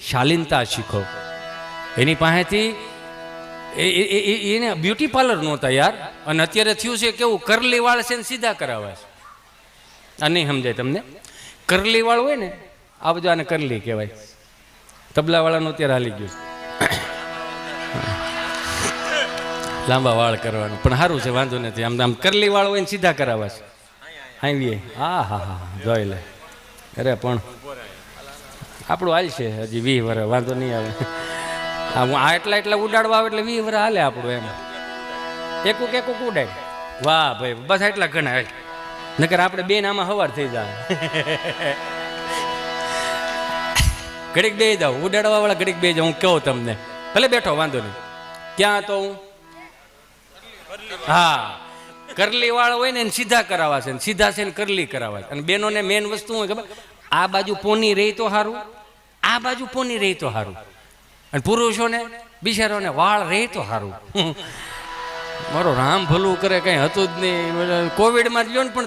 શાલીનતા શીખો. એની પાસેથી એને બ્યુટી પાર્લર નહોતા યાર, અને અત્યારે થયું છે કેવું, કરલી વાળ છે ને સીધા કરાવે છે. આ નહીં સમજાય તમને? કરલી વાળ હોય ને, આ બધું આને કરલી કહેવાય. તબલાવાળાનું અત્યારે હાલી ગયું લાંબા વાળ કરવાનું, પણ સારું છે, વાંધો નથી. આમ આમ કરલી વાળ હોય ને સીધા કરાવવા છે. આવી હા હા હા જોઈ લે. અરે પણ આપણું હાલ છે હજી 20 વર્ષ, વાંધો નહીં આવે. આ એટલા ઉડાડવા આવે એટલે 20 વર્ષ હાલે આપણું. એમ એકુક ઉડાય. વાહ ભાઈ, બસ એટલા ઘણા. નકર આપણે બેન આમાં હવાર થઈ જાય. ઘડીક બે જાવ ઉડાડવા વાળા, ઘડીક બે જાવ. હું કહું તમને, ભલે બેઠો વાંધો નહીં. ક્યાં તો હું હા કરલી વાળા હોય ને સીધા કરાવવા છે, સીધા છે ને કરલી કરાવવા છે. અને બેનોને મેન વસ્તુ હોય ખબર, આ બાજુ પોની રહી તો સારું, આ બાજુ પોની રહી તો સારું. અને પુરુષોને બિચારોને વાળ રહે તો સારું. મારો રામ ભલું કરે, કઈ હતું જ નહીં. કોવિડમાં જ લ્યો ને પણ